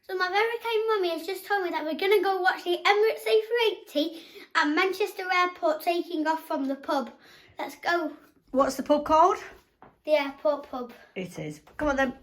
So my very kind mummy has just told me that we're going to go watch the Emirates A380 at Manchester Airport taking off from the pub. Let's go. What's the pub called? The airport pub. It is. Come on then.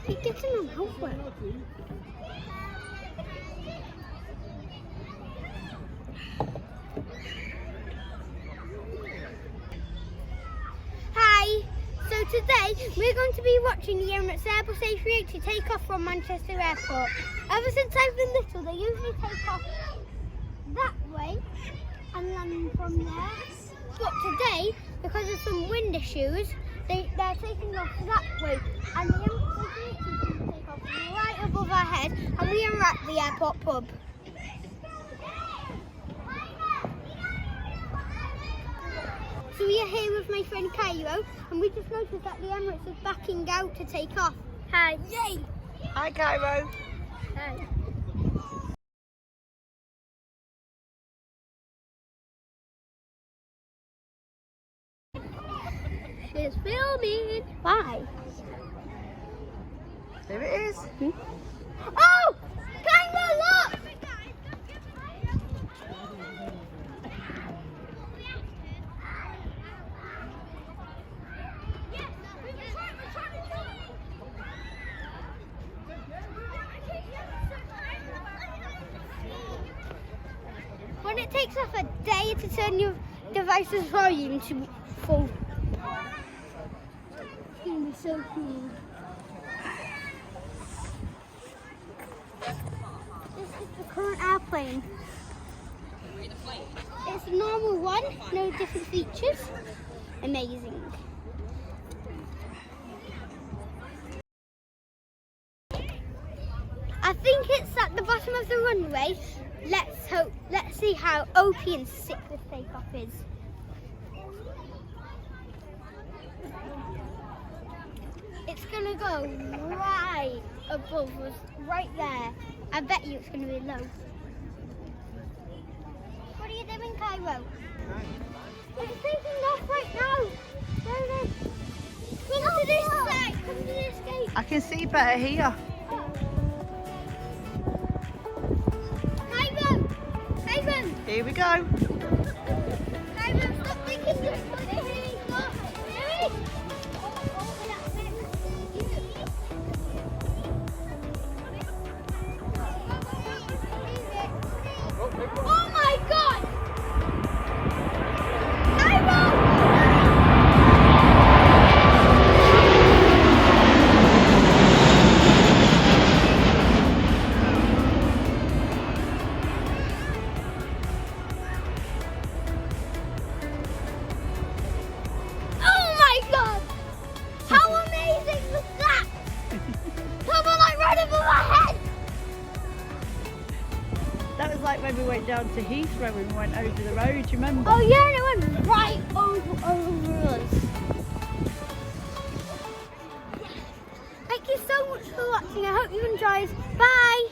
He gets in my mouth wet. Hi. So today we're going to be watching the Emirates A380 take off from Manchester Airport. Ever since I've been little, they usually take off that way and land from there. But today, because of some wind issues, they're taking off that way, and the Emirates A380 is going to take off right above our head, and we are at the airport pub. So we are here with my friend Cairo, and we just noticed that the Emirates is backing out to take off. Hi. Yay! Hi, Cairo. Hi. She's filming. Why? There it is. Oh! Cairo, look! When it takes off a day to turn your device's volume to full. It's going to be so cool. This is the current airplane. It's a normal one, no different features. Amazing. I think it's at the bottom of the runway. Let's see how OP and sick this takeoff is. It's gonna go right above us, right there. I bet you it's gonna be low. What are you doing, Cairo? It's taking off right now. There it is. Come to this side. Come to this gate. I can see better here. Here we go. Cairo, stop thinking this way. Oh my God! Oh my God! How amazing was that? Someone like right above my head! That was like when we went down to Heathrow and we went over the road, do you remember? Oh yeah, and it went right over us. Thank you so much for watching. I hope you enjoyed. Bye!